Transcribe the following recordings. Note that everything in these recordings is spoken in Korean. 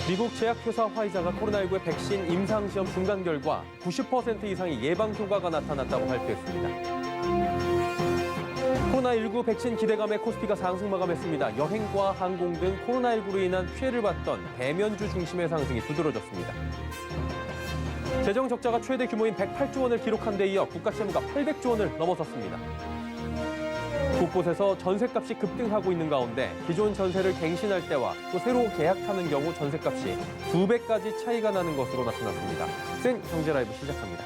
미국 제약회사 화이자가 코로나19의 백신 임상시험 중간 결과 90% 이상의 예방 효과가 나타났다고 발표했습니다. 코로나19 백신 기대감에 코스피가 상승 마감했습니다. 여행과 항공 등 코로나19로 인한 피해를 봤던 대면주 중심의 상승이 두드러졌습니다. 재정 적자가 최대 규모인 108조 원을 기록한 데 이어 국가 채무가 800조 원을 넘어섰습니다. 곳곳에서 전셋값이 급등하고 있는 가운데 기존 전세를 갱신할 때와 또 새로 계약하는 경우 전셋값이 2배까지 차이가 나는 것으로 나타났습니다. 센 경제라이브 시작합니다.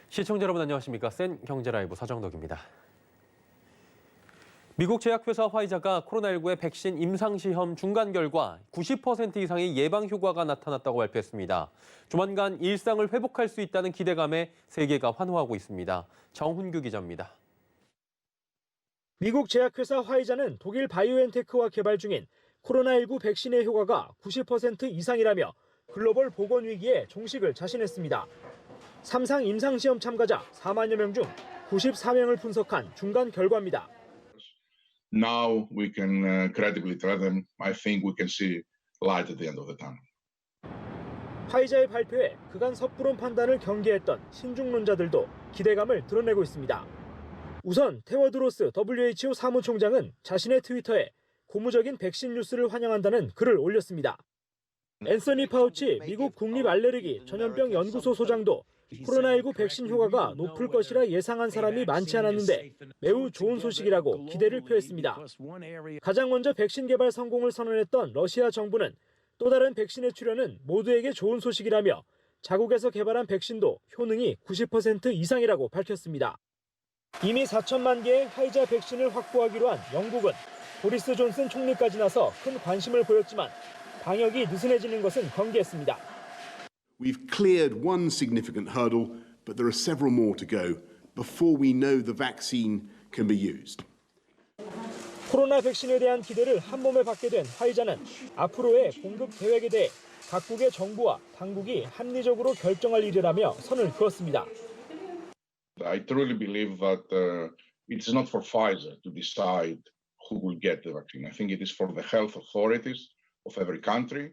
시청자 여러분 안녕하십니까? 센 경제라이브 서정덕입니다. 미국 제약회사 화이자가 코로나19의 백신 임상시험 중간 결과 90% 이상의 예방 효과가 나타났다고 발표했습니다. 조만간 일상을 회복할 수 있다는 기대감에 세계가 환호하고 있습니다. 정훈규 기자입니다. 미국 제약회사 화이자는 독일 바이오엔테크와 개발 중인 코로나19 백신의 효과가 90% 이상이라며 글로벌 보건 위기에 종식을 자신했습니다. 3상 임상시험 참가자 4만여 명 중 94명을 분석한 중간 결과입니다. Now we can credibly tell them, I think we can see light at the end of the tunnel. 화이자의 발표에 그간 섣부른 판단을 경계했던 신중론자들도 기대감을 드러내고 있습니다. 우선 테워드로스 WHO 사무총장은 자신의 트위터에 고무적인 백신 뉴스를 환영한다는 글을 올렸습니다. 앤서니 파우치 미국 국립알레르기 전염병 연구소 소장도 코로나19 백신 효과가 높을 것이라 예상한 사람이 많지 않았는데 매우 좋은 소식이라고 기대를 표했습니다. 가장 먼저 백신 개발 성공을 선언했던 러시아 정부는 또 다른 백신의 출현은 모두에게 좋은 소식이라며 자국에서 개발한 백신도 효능이 90% 이상이라고 밝혔습니다. 이미 4천만 개의 화이자 백신을 확보하기로 한 영국은 보리스 존슨 총리까지 나서 큰 관심을 보였지만 방역이 느슨해지는 것은 경계했습니다. We've cleared one significant hurdle, but there are several more to go before we know the vaccine can be used. 코로나 백신에 대한 기대를 한 몸에 받게 된 화이자는 앞으로의 공급 계획에 대해 각국의 정부와 당국이 합리적으로 결정할 일이라며 선을 그었습니다. I truly believe that it's not for Pfizer to decide who will get the vaccine. I think it is for the health authorities of every country.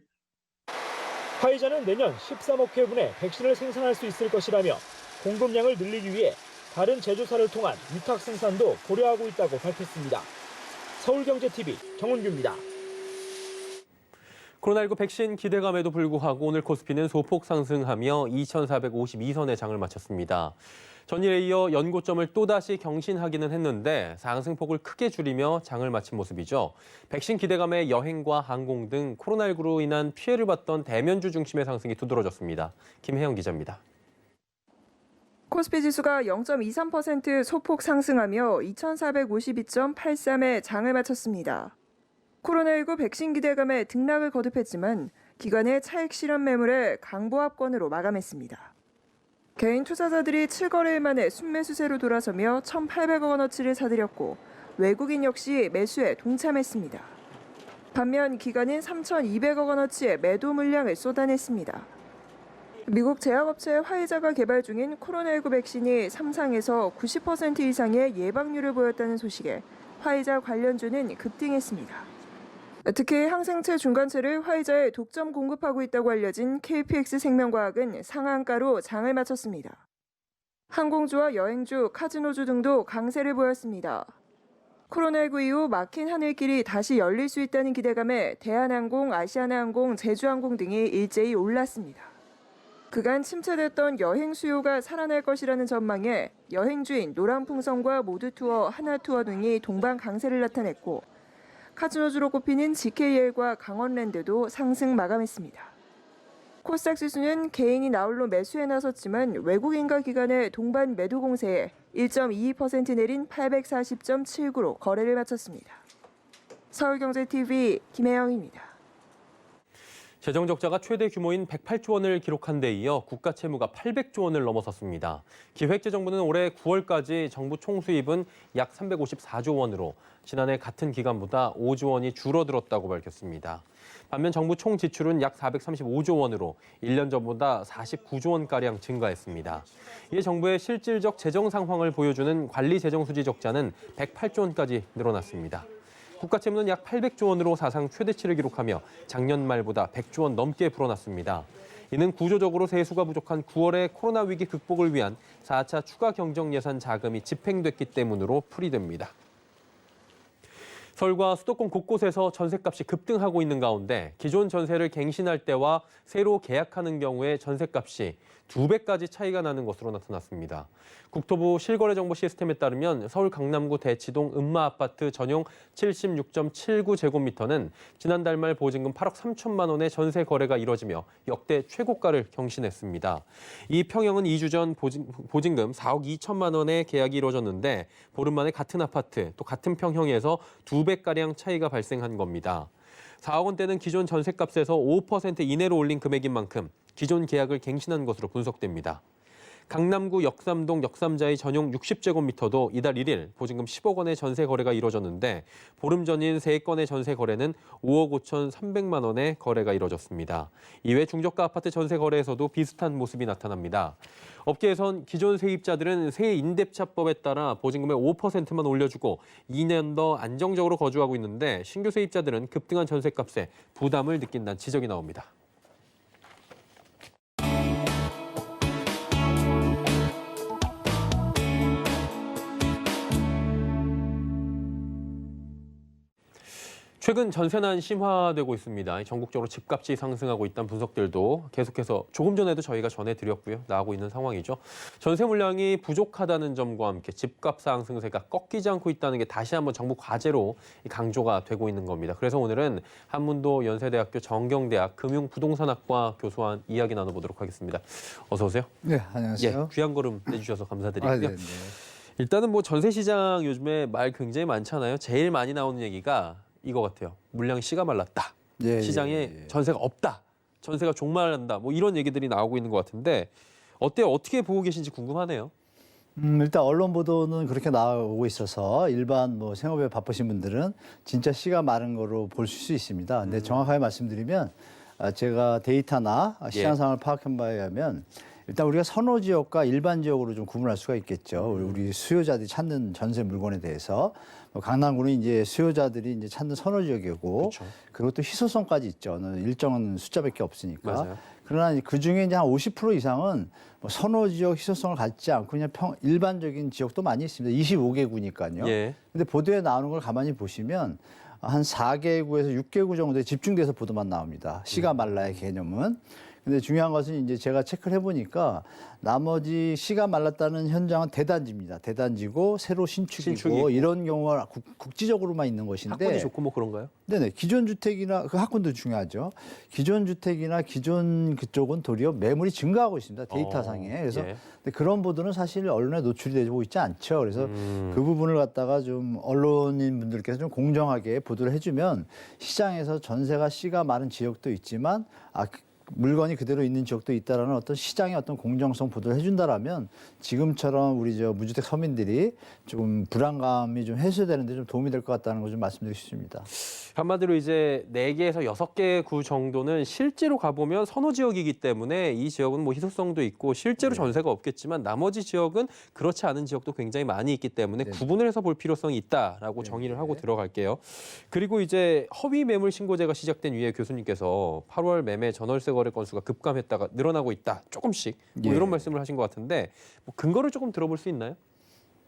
화이자는 내년 13억 회분의 백신을 생산할 수 있을 것이라며 공급량을 늘리기 위해 다른 제조사를 통한 위탁 생산도 고려하고 있다고 밝혔습니다. 서울경제TV 정훈규입니다. 코로나19 백신 기대감에도 불구하고 오늘 코스피는 소폭 상승하며 2,452선의 장을 마쳤습니다. 전일에 이어 연고점을 또다시 경신하기는 했는데 상승폭을 크게 줄이며 장을 마친 모습이죠. 백신 기대감에 여행과 항공 등 코로나19로 인한 피해를 봤던 대면주 중심의 상승이 두드러졌습니다. 김혜영 기자입니다. 코스피 지수가 0.23% 소폭 상승하며 2,452.83의 장을 마쳤습니다. 코로나19 백신 기대감에 등락을 거듭했지만 기관의 차익 실현 매물에 강보합권으로 마감했습니다. 개인 투자자들이 7거래일 만에 순매수세로 돌아서며 1,800억 원어치를 사들였고 외국인 역시 매수에 동참했습니다. 반면 기관은 3,200억 원어치의 매도 물량을 쏟아냈습니다. 미국 제약업체 화이자가 개발 중인 코로나19 백신이 3상에서 90% 이상의 예방률을 보였다는 소식에 화이자 관련주는 급등했습니다. 특히 항생체 중간체를 화이자에 독점 공급하고 있다고 알려진 KPX 생명과학은 상한가로 장을 마쳤습니다. 항공주와 여행주, 카지노주 등도 강세를 보였습니다. 코로나19 이후 막힌 하늘길이 다시 열릴 수 있다는 기대감에 대한항공, 아시아나항공, 제주항공 등이 일제히 올랐습니다. 그간 침체됐던 여행 수요가 살아날 것이라는 전망에 여행주인 노랑풍선과 모두투어, 하나투어 등이 동반 강세를 나타냈고 카지노주로 꼽히는 GKL과 강원랜드도 상승 마감했습니다. 코스닥 지수는 개인이 나홀로 매수에 나섰지만 외국인과 기관의 동반 매도 공세에 1.22% 내린 840.79로 거래를 마쳤습니다. 서울경제TV 김혜영입니다. 재정 적자가 최대 규모인 108조 원을 기록한 데 이어 국가 채무가 800조 원을 넘어섰습니다. 기획재정부는 올해 9월까지 정부 총수입은 약 354조 원으로 지난해 같은 기간보다 5조 원이 줄어들었다고 밝혔습니다. 반면 정부 총 지출은 약 435조 원으로 1년 전보다 49조 원가량 증가했습니다. 이에 정부의 실질적 재정 상황을 보여주는 관리 재정 수지 적자는 108조 원까지 늘어났습니다. 국가 채무는 약 800조 원으로 사상 최대치를 기록하며 작년 말보다 100조 원 넘게 불어났습니다. 이는 구조적으로 세수가 부족한 9월의 코로나 위기 극복을 위한 4차 추가 경정 예산 자금이 집행됐기 때문으로 풀이됩니다. 서울과 수도권 곳곳에서 전셋값이 급등하고 있는 가운데 기존 전세를 갱신할 때와 새로 계약하는 경우에 전셋값이 2배까지 차이가 나는 것으로 나타났습니다. 국토부 실거래 정보 시스템에 따르면 서울 강남구 대치동 음마아파트 전용 76.79제곱미터는 지난달 말 보증금 8억 3천만 원의 전세 거래가 이뤄지며 역대 최고가를 경신했습니다. 이 평형은 2주 전 보증금 4억 2천만 원의 계약이 이뤄졌는데 보름 만에 같은 아파트 또 같은 평형에서 2배가량 차이가 발생한 겁니다. 4억 원대는 기존 전셋값에서 5% 이내로 올린 금액인 만큼 기존 계약을 갱신한 것으로 분석됩니다. 강남구 역삼동 역삼자의 전용 60제곱미터도 이달 1일 보증금 10억 원의 전세 거래가 이뤄졌는데 보름 전인 3건의 전세 거래는 5억 5,300만 원의 거래가 이뤄졌습니다. 이외 중저가 아파트 전세 거래에서도 비슷한 모습이 나타납니다. 업계에선 기존 세입자들은 새 임대차법에 따라 보증금의 5%만 올려주고 2년 더 안정적으로 거주하고 있는데 신규 세입자들은 급등한 전세값에 부담을 느낀다는 지적이 나옵니다. 최근 전세난 심화되고 있습니다. 전국적으로 집값이 상승하고 있다는 분석들도 계속해서 조금 전에도 저희가 전해드렸고요. 나오고 있는 상황이죠. 전세 물량이 부족하다는 점과 함께 집값 상승세가 꺾이지 않고 있다는 게 다시 한번 정부 과제로 강조가 되고 있는 겁니다. 그래서 오늘은 한문도 연세대학교 정경대학 금융부동산학과 교수와 이야기 나눠보도록 하겠습니다. 어서 오세요. 네, 안녕하세요. 예, 귀한 걸음 내주셔서 감사드리고요. 네. 일단은 뭐 전세 시장 요즘에 말 굉장히 많잖아요. 제일 많이 나오는 얘기가 이거 같아요. 물량이 씨가 말랐다. 시장에 전세가 없다. 전세가 종말한다. 뭐 이런 얘기들이 나오고 있는 것 같은데 어때요? 어떻게 보고 계신지 궁금하네요. 일단 언론 보도는 그렇게 나오고 있어서 일반 뭐 생업에 바쁘신 분들은 진짜 씨가 마른 거로 볼 수 있습니다. 근데 정확하게 말씀드리면 제가 데이터나 시장 상황을 파악한 바에 의하면 일단 우리가 선호 지역과 일반 지역으로 좀 구분할 수가 있겠죠. 우리 수요자들이 찾는 전세 물건에 대해서 강남구는 이제 수요자들이 이제 찾는 선호 지역이고, 그렇죠. 그리고 또 희소성까지 있죠. 일정한 숫자밖에 없으니까. 맞아요. 그러나 그 중에 이제 한 50% 이상은 뭐 선호 지역 희소성을 갖지 않고 그냥 일반적인 지역도 많이 있습니다. 25개구니까요. 예. 근데 보도에 나오는 걸 가만히 보시면 한 4개구에서 6개구 정도에 집중돼서 보도만 나옵니다. 씨가 말라의 개념은. 근데 중요한 것은 이제 제가 체크를 해보니까 나머지 씨가 말랐다는 현장은 대단지입니다. 대단지고 새로 신축이고 이런 경우가 국지적으로만 있는 것인데. 학군이 좋고 뭐 그런가요? 네네. 기존 주택이나 그 학군도 중요하죠. 기존 주택이나 기존 그쪽은 도리어 매물이 증가하고 있습니다. 데이터상에. 그래서 근데 그런 보도는 사실 언론에 노출이 되고 있지 않죠. 그래서 그 부분을 갖다가 좀 언론인 분들께서 좀 공정하게 보도를 해주면 시장에서 전세가 씨가 마른 지역도 있지만 물건이 그대로 있는 지역도 있다라는 어떤 시장의 어떤 공정성 보도를 해준다라면 지금처럼 우리 무주택 서민들이 좀 불안감이 좀 해소되는데 좀 도움이 될 것 같다는 걸 좀 말씀드리고 싶습니다. 한마디로 이제 4개에서 6개 구 정도는 실제로 가보면 선호 지역이기 때문에 이 지역은 뭐 희소성도 있고 실제로 전세가 없겠지만 나머지 지역은 그렇지 않은 지역도 굉장히 많이 있기 때문에 구분을 해서 볼 필요성이 있다라고 정의를 하고 들어갈게요. 그리고 이제 허위 매물 신고제가 시작된 이후에 교수님께서 8월 매매 전월세 거래 건수가 급감했다가 늘어나고 있다. 조금씩 뭐 이런 말씀을 하신 것 같은데 뭐 근거를 조금 들어볼 수 있나요?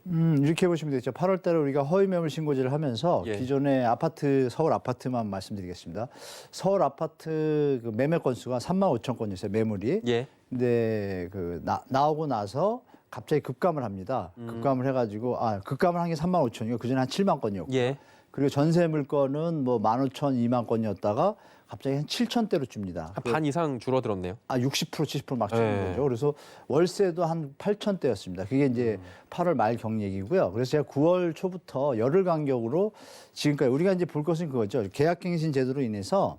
이렇게 보시면 되겠죠. 8월 달에 우리가 허위 매물 신고제를 하면서 예. 기존의 아파트, 서울 아파트만 말씀드리겠습니다. 서울 아파트 그 매매 건수가 3만 5천 건이었어요, 매물이. 예. 근데 나오고 나서 갑자기 급감을 합니다. 급감을 해가지고, 급감을 한 게 3만 5천이고 그전에 한 7만 건이었고. 예. 그리고 전세 물건은 뭐 15,000, 2만 건이었다가 갑자기 한 7천대로 줍니다. 한 반 이상 줄어들었네요. 60%, 70% 막 주는 네. 거죠. 그래서 월세도 한 8천대였습니다. 그게 이제 8월 말 경얘기고요. 그래서 제가 9월 초부터 열흘 간격으로 지금까지 우리가 이제 볼 것은 그거죠. 계약갱신 제도로 인해서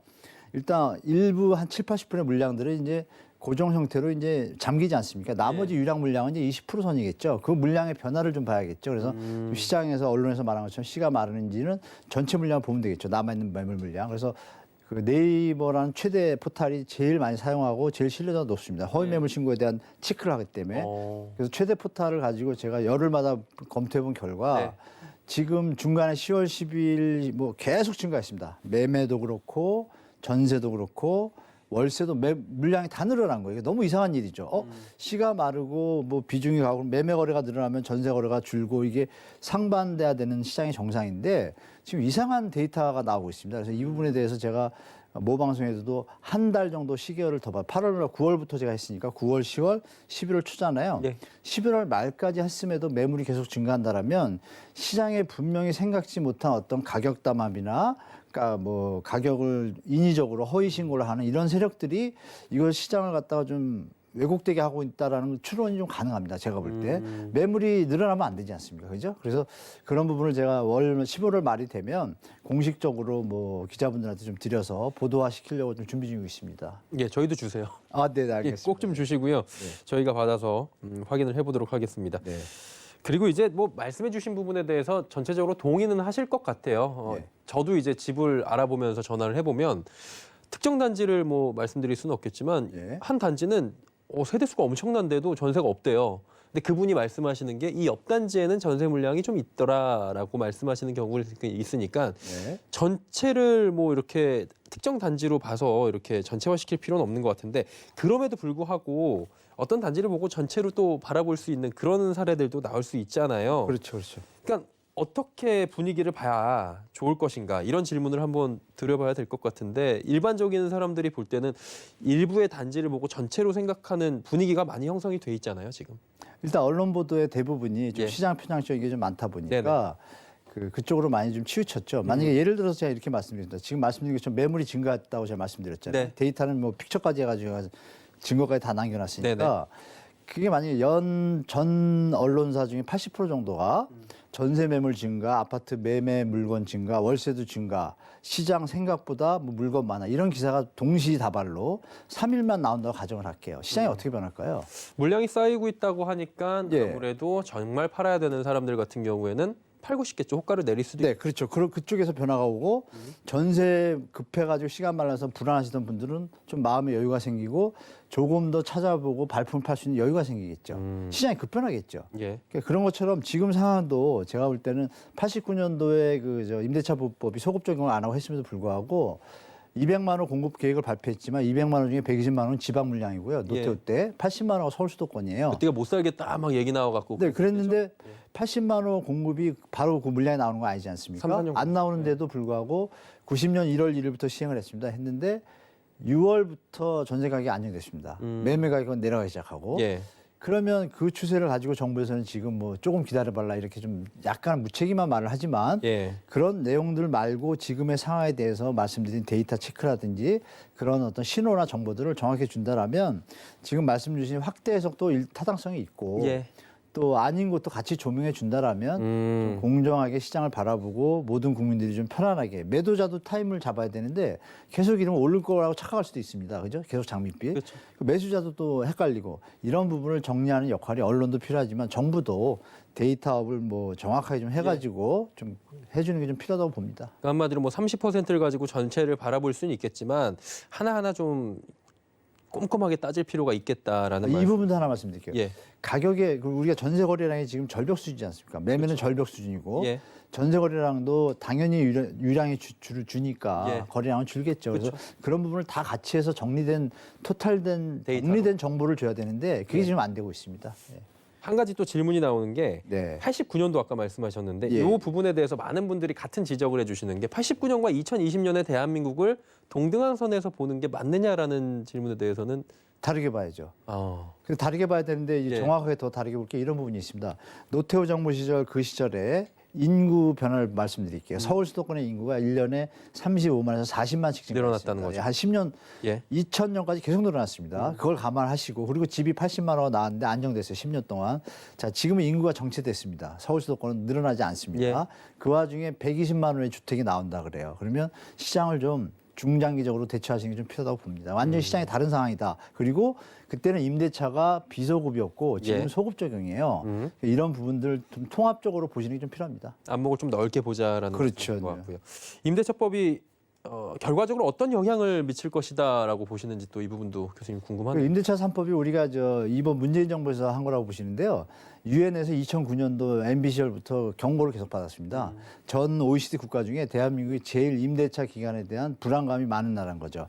일단 일부 한 7, 80%의 물량들을 이제 고정 형태로 이제 잠기지 않습니까? 나머지 유량 물량은 이제 20% 선이겠죠. 그 물량의 변화를 좀 봐야겠죠. 그래서 좀 시장에서 언론에서 말한 것처럼 시가 마르는지는 전체 물량을 보면 되겠죠. 남아있는 매물 물량. 그래서 그 네이버라는 최대 포탈이 제일 많이 사용하고 제일 신뢰도가 높습니다. 허위 매물 신고에 대한 체크를 하기 때문에. 그래서 최대 포탈을 가지고 제가 열흘마다 검토해 본 결과 네. 지금 중간에 10월 10일 뭐 계속 증가했습니다. 매매도 그렇고 전세도 그렇고 월세도 물량이 다 늘어난 거예요. 이게 너무 이상한 일이죠. 시가 마르고 뭐 비중이 가고 매매 거래가 늘어나면 전세 거래가 줄고 이게 상반돼야 되는 시장의 정상인데 지금 이상한 데이터가 나오고 있습니다. 그래서 이 부분에 대해서 제가 모 방송에서도 한 달 정도 시계열을 더 봐요. 8월, 9월부터 제가 했으니까 9월, 10월, 11월 초잖아요. 예. 11월 말까지 했음에도 매물이 계속 증가한다라면 시장에 분명히 생각지 못한 어떤 가격 담합이나 그러니까 뭐 가격을 인위적으로 허위 신고를 하는 이런 세력들이 이걸 시장을 갖다가 좀 왜곡되게 하고 있다라는 추론이 좀 가능합니다. 제가 볼 때 매물이 늘어나면 안 되지 않습니까? 그죠? 그래서 그런 부분을 제가 11월 말이 되면 공식적으로 뭐 기자분들한테 좀 드려서 보도화 시키려고 좀 준비 중이고 있습니다. 예, 저희도 주세요. 네, 알겠습니다. 꼭 좀 주시고요. 저희가 받아서 확인을 해보도록 하겠습니다. 네. 그리고 이제 뭐 말씀해주신 부분에 대해서 전체적으로 동의는 하실 것 같아요. 네. 저도 이제 집을 알아보면서 전화를 해보면 특정 단지를 뭐 말씀드릴 수는 없겠지만 예. 한 단지는 세대수가 엄청난데도 전세가 없대요. 근데 그분이 말씀하시는 게 이 옆 단지에는 전세 물량이 좀 있더라라고 말씀하시는 경우가 있으니까 네. 전체를 뭐 이렇게 특정 단지로 봐서 이렇게 전체화시킬 필요는 없는 것 같은데 그럼에도 불구하고 어떤 단지를 보고 전체로 또 바라볼 수 있는 그런 사례들도 나올 수 있잖아요. 그렇죠, 그렇죠. 그러니까 어떻게 분위기를 봐야 좋을 것인가 이런 질문을 한번 드려봐야 될 것 같은데 일반적인 사람들이 볼 때는 일부의 단지를 보고 전체로 생각하는 분위기가 많이 형성이 돼 있잖아요, 지금. 일단 언론 보도의 대부분이 좀 예. 시장 편향적인 게 좀 많다 보니까 그쪽으로 많이 좀 치우쳤죠. 만약에 예를 들어서 제가 이렇게 말씀드립니다. 지금 말씀드린 것처럼 매물이 증가했다고 제가 말씀드렸잖아요. 네. 데이터는 뭐 픽처까지 해가지고 증거까지 다 남겨놨으니까 그게 만약에 전 언론사 중에 80% 정도가 전세 매물 증가, 아파트 매매 물건 증가, 월세도 증가, 시장 생각보다 뭐 물건 많아 이런 기사가 동시다발로 3일만 나온다고 가정을 할게요. 시장이 어떻게 변할까요? 물량이 쌓이고 있다고 하니까 예. 아무래도 정말 팔아야 되는 사람들 같은 경우에는 팔고 싶겠죠. 호가를 내릴 수도 네, 그렇죠. 그쪽에서 변화가 오고 전세 급해가지고 시간 말라서 불안하시던 분들은 좀 마음의 여유가 생기고 조금 더 찾아보고 발품을 팔 수 있는 여유가 생기겠죠. 시장이 급변하겠죠. 예. 그러니까 그런 것처럼 지금 상황도 제가 볼 때는 89년도에 임대차 보호법이 소급 적용을 안 하고 했음에도 불구하고 200만 원 공급 계획을 발표했지만 200만 원 중에 120만 원은 지방 물량이고요. 노태우 때 80만 원은 서울 수도권이에요. 그때가 못 살겠다 막 얘기 나와갖고. 네, 그랬는데 80만 원 공급이 바로 그 물량이 나오는 거 아니지 않습니까? 3, 4년 안 나오는데도 불구하고 90년 1월 1일부터 시행을 했습니다. 했는데 6월부터 전세 가격이 안정됐습니다. 매매 가격은 내려가기 시작하고. 예. 그러면 그 추세를 가지고 정부에서는 지금 뭐 조금 기다려봐라 이렇게 좀 약간 무책임한 말을 하지만 예. 그런 내용들 말고 지금의 상황에 대해서 말씀드린 데이터 체크라든지 그런 어떤 신호나 정보들을 정확히 준다라면 지금 말씀 주신 확대 해석도 타당성이 있고 예. 또 아닌 것도 같이 조명해 준다라면 좀 공정하게 시장을 바라보고 모든 국민들이 좀 편안하게 매도자도 타임을 잡아야 되는데 계속 이러면 오를 거라고 착각할 수도 있습니다. 그죠? 계속 장밋빛. 그렇죠. 매수자도 또 헷갈리고 이런 부분을 정리하는 역할이 언론도 필요하지만 정부도 데이터업을 뭐 정확하게 좀 해가지고 좀 해주는 게 좀 필요하다고 봅니다. 그러니까 한마디로 뭐 30%를 가지고 전체를 바라볼 수는 있겠지만 하나하나 좀 꼼꼼하게 따질 필요가 있겠다라는 이 말씀. 부분도 하나 말씀드릴게요. 예. 가격에 우리가 전세 거래량이 지금 절벽 수준이지 않습니까? 매매는 절벽 수준이고 예. 전세 거래량도 당연히 유량이 줄을 주니까 예. 거래량은 줄겠죠. 그래서 그런 부분을 다 같이 해서 정리된 토탈된 데이터로. 정리된 정보를 줘야 되는데 그게 지금 안 되고 있습니다. 예. 한 가지 또 질문이 나오는 게 네. 89년도 아까 말씀하셨는데 예. 이 부분에 대해서 많은 분들이 같은 지적을 해주시는 게 89년과 2020년의 대한민국을 동등한선에서 보는 게 맞느냐라는 질문에 대해서는 다르게 봐야죠. 그래서 다르게 봐야 되는데 이제 예. 정확하게 더 다르게 볼 게 이런 부분이 있습니다. 노태우 정부 시절 그 시절에 인구 변화를 말씀드릴게요. 서울 수도권의 인구가 1년에 35만에서 40만씩 늘어났다는 거죠. 한 10년, 예. 2000년까지 계속 늘어났습니다. 그걸 감안하시고 그리고 집이 80만 원 나왔는데 안정됐어요. 10년 동안. 자, 지금은 인구가 정체됐습니다. 서울 수도권은 늘어나지 않습니다. 예. 그 와중에 120만 원의 주택이 나온다 그래요. 그러면 시장을 좀 중장기적으로 대처하시는 게 좀 필요하다고 봅니다. 완전히 시장이 다른 상황이다. 그리고 그때는 임대차가 비소급이었고 지금 예. 소급 적용이에요. 이런 부분들 좀 통합적으로 보시는 게 좀 필요합니다. 안목을 좀 넓게 보자라는 그렇죠. 말씀인 것 같고요. 임대차법이 결과적으로 어떤 영향을 미칠 것이다라고 보시는지 또 이 부분도 교수님 그 궁금하네요. 임대차 3법이 우리가 이번 문재인 정부에서 한 거라고 보시는데요. 유엔에서 2009년도 MB 시절부터 경고를 계속 받았습니다. 전 OECD 국가 중에 대한민국이 제일 임대차 기간에 대한 불안감이 많은 나라인 거죠.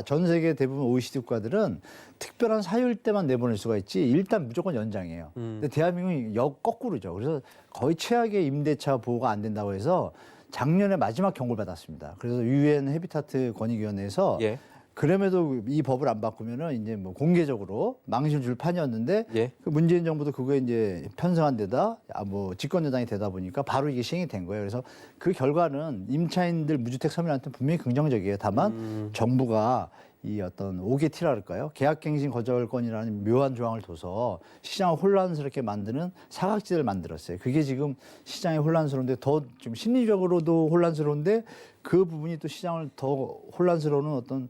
전 세계 대부분 OECD 국가들은 특별한 사유일 때만 내보낼 수가 있지 일단 무조건 연장이에요. 근데 대한민국이 거꾸로죠. 그래서 거의 최악의 임대차 보호가 안 된다고 해서 작년에 마지막 경고를 받았습니다. 그래서 유엔 헤비타트 권익위원회에서 예. 그럼에도 이 법을 안 바꾸면은 이제 뭐 공개적으로 망신을 줄 판이었는데 예. 그 문재인 정부도 그거에 이제 편성한 데다 뭐 집권 여당이 되다 보니까 바로 이게 시행이 된 거예요. 그래서 그 결과는 임차인들 무주택 서민한테 분명히 긍정적이에요. 다만 정부가 이 어떤 5개 T라 할까요? 계약갱신 거절권이라는 묘한 조항을 둬서 시장을 혼란스럽게 만드는 사각지대를 만들었어요. 그게 지금 시장이 혼란스러운데 더 지금 심리적으로도 혼란스러운데 그 부분이 또 시장을 더 혼란스러운 어떤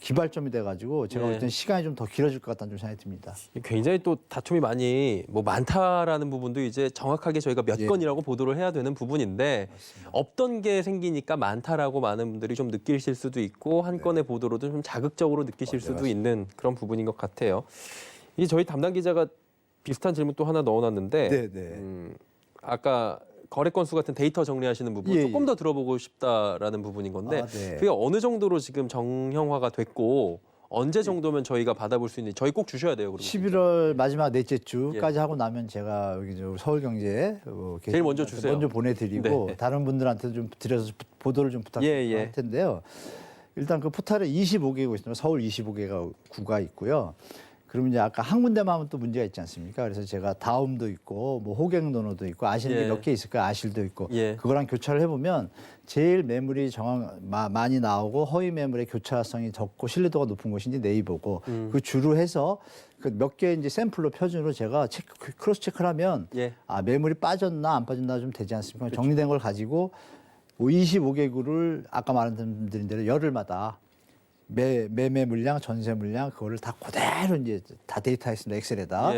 기발점이 돼가지고 제가 볼 때는 시간이 좀 더 길어질 것 같다는 좀 생각이 듭니다. 굉장히 또 다툼이 많이 많다라는 부분도 이제 정확하게 저희가 몇 예. 건이라고 보도를 해야 되는 부분인데 없던 게 생기니까 많다라고 많은 분들이 좀 느끼실 수도 있고 한 건의 보도로도 좀 자극적으로 느끼실 수도 있는 그런 부분인 것 같아요. 이 저희 담당 기자가 비슷한 질문 또 하나 넣어놨는데 네. 아까 거래 건수 같은 데이터 정리하시는 부분 예, 조금 예. 더 들어보고 싶다라는 부분인 건데 네. 그게 어느 정도로 지금 정형화가 됐고 언제 정도면 저희가 받아볼 수 있는지 저희 꼭 주셔야 돼요. 그리고 11월 마지막 넷째 주까지 하고 나면 제가 여기 서울경제 제일 먼저 주세요. 먼저 보내드리고 네. 다른 분들한테 좀 드려서 보도를 좀 부탁할 텐데요. 일단 그 포탈에 25개가 있습니다. 서울 25개가 구가 있고요. 그러면 이제 아까 한 군데만 하면 또 문제가 있지 않습니까? 그래서 제가 다음도 있고 뭐 호갱노노도 있고 아시는 게 몇 개 있을까요? 아실도 있고 그거랑 교차를 해보면 제일 매물이 많이 나오고 허위 매물의 교차성이 적고 신뢰도가 높은 곳인지 네이버고 그 주로 해서 그 몇 개 이제 샘플로 표준으로 제가 크로스 체크를 하면 매물이 빠졌나 안 빠졌나 좀 되지 않습니까? 그렇죠. 정리된 걸 가지고 25개구를 아까 말씀드린 대로 열흘마다 매매 물량, 전세 물량 그거를 다 그대로 이제 다 데이터했습니다. 엑셀에다.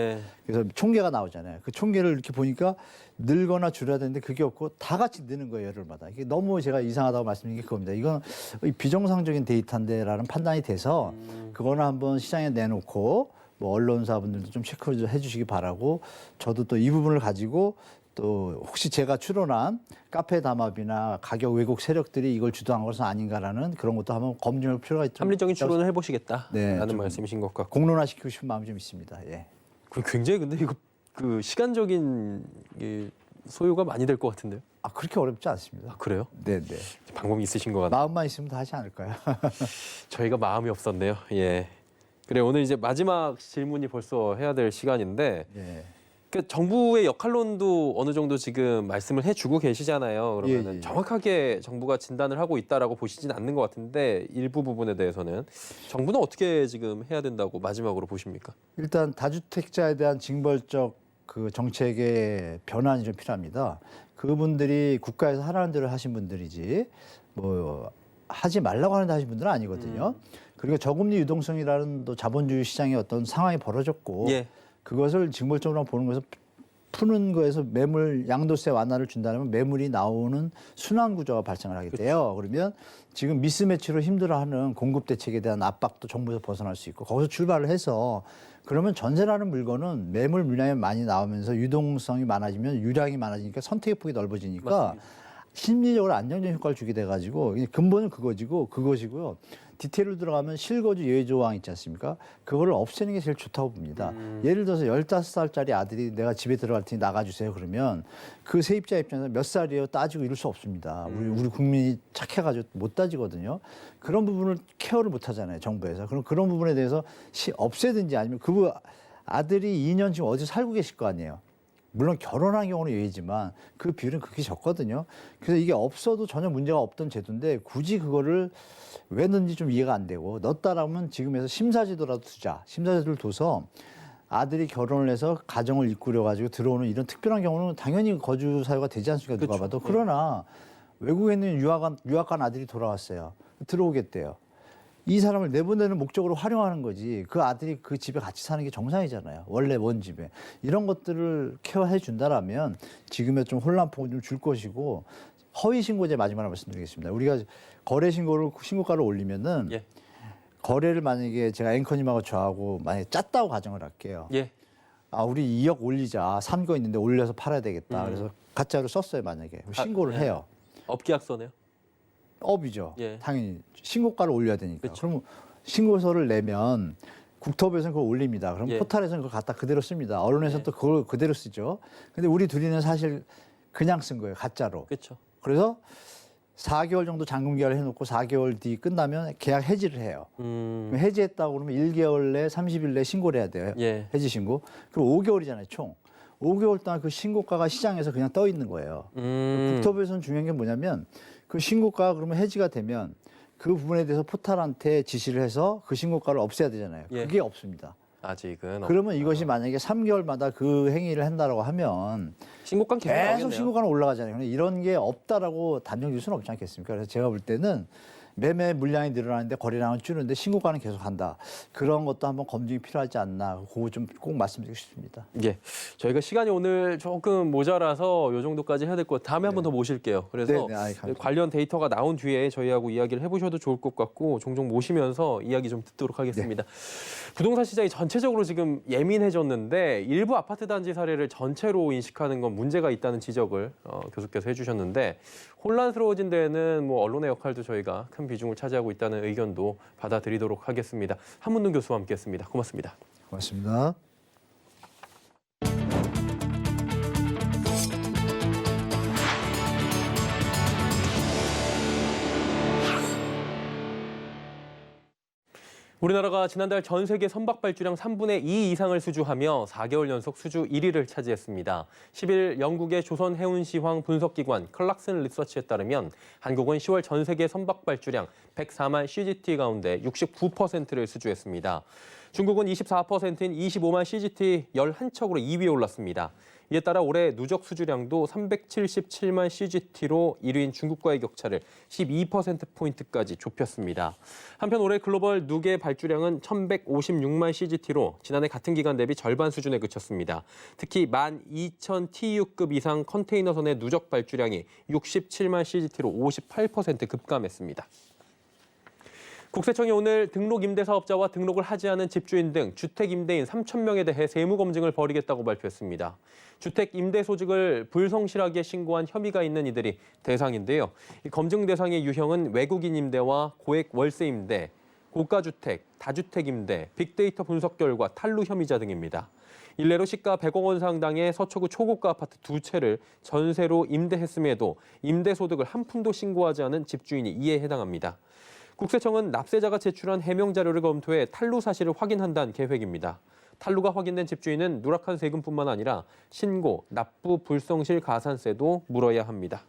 그래서 총계가 나오잖아요. 그 총계를 이렇게 보니까 늘거나 줄여야 되는데 그게 없고 다 같이 느는 거예요. 열흘마다. 이게 너무 제가 이상하다고 말씀드린 게 그겁니다. 이건 비정상적인 데이터인데라는 판단이 돼서 그거는 한번 시장에 내놓고 뭐 언론사분들도 좀 체크를 해주시기 바라고 저도 또 이 부분을 가지고 또 혹시 제가 추론한 카페 담합이나 가격 왜곡 세력들이 이걸 주도한 것은 아닌가라는 그런 것도 한번 검증할 필요가 있죠. 합리적인 추론을 해보시겠다라는 좀 말씀이신 것 같고 공론화시키고 싶은 마음이 좀 있습니다. 예. 굉장히 근데 이거 그 시간적인 소요가 많이 될 것 같은데요. 그렇게 어렵지 않습니다. 그래요? 네. 방법이 있으신 것 같아요. 마음만 있으면 다 하지 않을까요? 저희가 마음이 없었네요. 그래 오늘 이제 마지막 질문이 벌써 해야 될 시간인데. 그 정부의 역할론도 어느 정도 지금 말씀을 해주고 계시잖아요. 그러면 정확하게 정부가 진단을 하고 있다라고 보시진 않는 것 같은데 일부 부분에 대해서는 정부는 어떻게 지금 해야 된다고 마지막으로 보십니까? 일단 다주택자에 대한 징벌적 그 정책의 변환이 좀 필요합니다. 그분들이 국가에서 하라는 대로 하신 분들이지 뭐 하지 말라고 하는데 하신 분들은 아니거든요. 그리고 저금리 유동성이라는 또 자본주의 시장의 어떤 상황이 벌어졌고 그것을 징벌적으로 보는 것에서 푸는 거에서 매물 양도세 완화를 준다면 매물이 나오는 순환 구조가 발생을 하게 돼요. 그러면 지금 미스매치로 힘들어하는 공급 대책에 대한 압박도 정부에서 벗어날 수 있고 거기서 출발을 해서 그러면 전세라는 물건은 매물 물량이 많이 나오면서 유동성이 많아지면 유량이 많아지니까 선택의 폭이 넓어지니까 심리적으로 안정적 효과를 주게 돼가지고 근본은 그것이고요. 디테일로 들어가면 실거주 예외조항 있지 않습니까? 그거를 없애는 게 제일 좋다고 봅니다. 예를 들어서 15살짜리 아들이 내가 집에 들어갈 테니 나가주세요 그러면 그 세입자 입장에서 몇 살이에요 따지고 이럴 수 없습니다. 우리 국민이 착해가지고 못 따지거든요. 그런 부분을 케어를 못 하잖아요, 정부에서. 그럼 그런 부분에 대해서 없애든지 아니면 그 아들이 2년 지금 어디 살고 계실 거 아니에요. 물론 결혼한 경우는 예외지만 그 비율은 극히 적거든요. 그래서 이게 없어도 전혀 문제가 없던 제도인데 굳이 그거를 왜 넣는지 좀 이해가 안 되고 넣었다라면 지금에서 심사제도라도 두자. 심사제도를 둬서 아들이 결혼을 해서 가정을 이끌어가지고 들어오는 이런 특별한 경우는 당연히 거주 사유가 되지 않습니까? 누가 봐도. 그러나 외국에 있는 유학간 아들이 돌아왔어요. 들어오겠대요. 이 사람을 내보내는 목적으로 활용하는 거지 그 아들이 그 집에 같이 사는 게 정상이잖아요. 원래 원 집에. 이런 것들을 케어해 준다라면 지금의 좀 혼란폭은 좀 줄 것이고 허위신고제 마지막으로 말씀드리겠습니다. 우리가 신고가를 올리면은 예. 거래를 만약에 제가 앵커님하고 저하고 만약에 짰다고 가정을 할게요. 예. 우리 2억 올리자. 산 거 있는데 올려서 팔아야 되겠다. 그래서 가짜로 썼어요 만약에. 신고를 해요. 업계약서네요. 업이죠. 예. 당연히 신고가를 올려야 되니까. 그쵸. 그럼 신고서를 내면 국토부에서는 그걸 올립니다. 그럼 예. 포털에서는 그걸 갖다 그대로 씁니다. 언론에서는 또 그걸 그대로 쓰죠. 근데 우리 둘이는 사실 그냥 쓴 거예요. 가짜로. 그렇죠. 그래서 4개월 정도 잔금 계약을 해놓고 4개월 뒤 끝나면 계약 해지를 해요. 그럼 해지했다고 그러면 1개월 내 30일 내 신고를 해야 돼요. 예. 해지 신고. 그럼 5개월이잖아요, 총. 5개월 동안 그 신고가가 시장에서 그냥 떠 있는 거예요. 국토부에서는 중요한 게 뭐냐면 그 신고가가 그러면 해지가 되면 그 부분에 대해서 포털한테 지시를 해서 그 신고가를 없애야 되잖아요. 예. 그게 없습니다. 아직은. 그러면 이것이 만약에 3개월마다 그 행위를 한다라고 하면 신고가 계속 계속 나오겠네요. 신고가는 올라가잖아요. 근데 이런 게 없다라고 단정 지을 수는 없지 않겠습니까? 그래서 제가 볼 때는 매매 물량이 늘어나는데 거래량은 줄는데 신고가는 계속 한다. 그런 것도 한번 검증이 필요하지 않나. 그거 좀 꼭 말씀드리고 싶습니다. 예, 저희가 시간이 오늘 조금 모자라서 요 정도까지 해야 될 것 같아요. 다음에 한 번 더 모실게요. 그래서 네, 감사합니다. 관련 데이터가 나온 뒤에 저희하고 이야기를 해보셔도 좋을 것 같고 종종 모시면서 이야기 좀 듣도록 하겠습니다. 부동산 시장이 전체적으로 지금 예민해졌는데 일부 아파트 단지 사례를 전체로 인식하는 건 문제가 있다는 지적을 교수께서 해주셨는데 혼란스러워진 데에는 뭐 언론의 역할도 저희가 큰 비중을 차지하고 있다는 의견도 받아들이도록 하겠습니다. 한문동 교수와 함께했습니다. 고맙습니다. 고맙습니다. 우리나라가 지난달 전 세계 선박 발주량 3분의 2 이상을 수주하며 4개월 연속 수주 1위를 차지했습니다. 10일 영국의 조선해운시황 분석기관 클락슨 리서치에 따르면 한국은 10월 전 세계 선박 발주량 104만 CGT 가운데 69%를 수주했습니다. 중국은 24%인 25만 CGT 11척으로 2위에 올랐습니다. 이에 따라 올해 누적 수주량도 377만 CGT로 1위인 중국과의 격차를 12%포인트까지 좁혔습니다. 한편 올해 글로벌 누계 발주량은 1,156만 CGT로 지난해 같은 기간 대비 절반 수준에 그쳤습니다. 특히 12,000 TEU급 이상 컨테이너선의 누적 발주량이 67만 CGT로 58% 급감했습니다. 국세청이 오늘 등록 임대사업자와 등록을 하지 않은 집주인 등 주택 임대인 3,000명에 대해 세무 검증을 벌이겠다고 발표했습니다. 주택 임대 소득을 불성실하게 신고한 혐의가 있는 이들이 대상인데요. 이 검증 대상의 유형은 외국인 임대와 고액 월세 임대, 고가주택, 다주택 임대, 빅데이터 분석 결과 탈루 혐의자 등입니다. 일례로 시가 100억 원 상당의 서초구 초고가 아파트 2채를 전세로 임대했음에도 임대 소득을 한 푼도 신고하지 않은 집주인이 이에 해당합니다. 국세청은 납세자가 제출한 해명 자료를 검토해 탈루 사실을 확인한다는 계획입니다. 탈루가 확인된 집주인은 누락한 세금뿐만 아니라 신고, 납부 불성실 가산세도 물어야 합니다.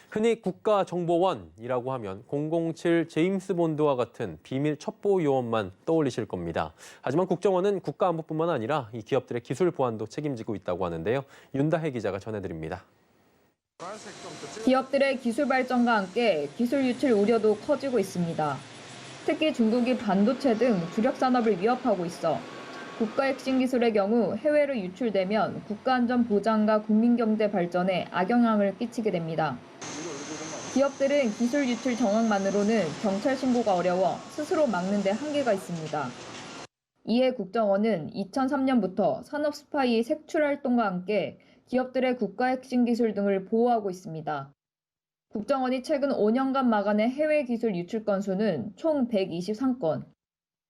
흔히 국가정보원이라고 하면 007 제임스 본드와 같은 비밀 첩보 요원만 떠올리실 겁니다. 하지만 국정원은 국가안보뿐만 아니라 이 기업들의 기술 보안도 책임지고 있다고 하는데요. 윤다혜 기자가 전해드립니다. 기업들의 기술 발전과 함께 기술 유출 우려도 커지고 있습니다. 특히 중국이 반도체 등 주력 산업을 위협하고 있어 국가 핵심 기술의 경우 해외로 유출되면 국가 안전 보장과 국민 경제 발전에 악영향을 끼치게 됩니다. 기업들은 기술 유출 정황만으로는 경찰 신고가 어려워 스스로 막는 데 한계가 있습니다. 이에 국정원은 2003년부터 산업 스파이 색출 활동과 함께 기업들의 국가 핵심 기술 등을 보호하고 있습니다. 국정원이 최근 5년간 막아낸 해외 기술 유출 건수는 총 123건.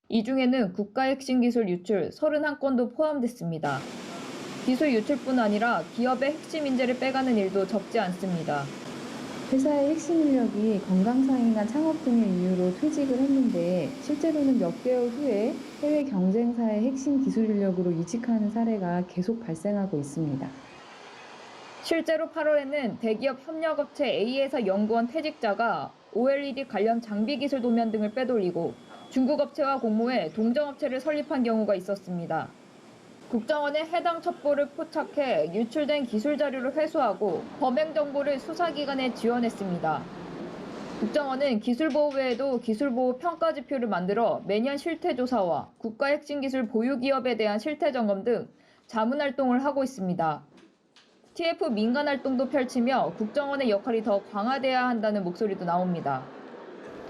이 중에는 국가 핵심 기술 유출 31건도 포함됐습니다. 기술 유출뿐 아니라 기업의 핵심 인재를 빼가는 일도 적지 않습니다. 회사의 핵심 인력이 건강상이나 창업 등의 이유로 퇴직을 했는데 실제로는 몇 개월 후에 해외 경쟁사의 핵심 기술 인력으로 이직하는 사례가 계속 발생하고 있습니다. 실제로 8월에는 대기업 협력업체 A에서 연구원 퇴직자가 OLED 관련 장비 기술 도면 등을 빼돌리고 중국 업체와 공모해 동정업체를 설립한 경우가 있었습니다. 국정원의 해당 첩보를 포착해 유출된 기술 자료를 회수하고 범행 정보를 수사기관에 지원했습니다. 국정원은 기술보호 외에도 기술보호 평가 지표를 만들어 매년 실태조사와 국가 핵심 기술 보유 기업에 대한 실태 점검 등 자문 활동을 하고 있습니다. TF 민간 활동도 펼치며 국정원의 역할이 더 강화돼야 한다는 목소리도 나옵니다.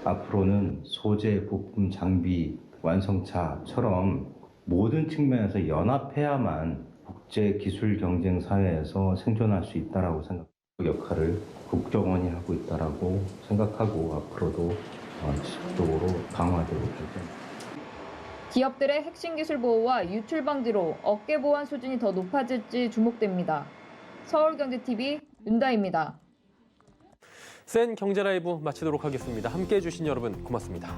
앞으로는 소재, 부품, 장비, 완성차처럼 모든 측면에서 연합해야만 국제 기술 경쟁 사회에서 생존할 수 있다라고 생각. 그 역할을 국정원이 하고 있다라고 생각하고 앞으로도 지속적으로 강화되고 있습니다. 기업들의 핵심 기술 보호와 유출 방지로 업계 보안 수준이 더 높아질지 주목됩니다. 서울경제TV 윤다입니다. 센 경제 라이브 마치도록 하겠습니다. 함께해 주신 여러분 고맙습니다.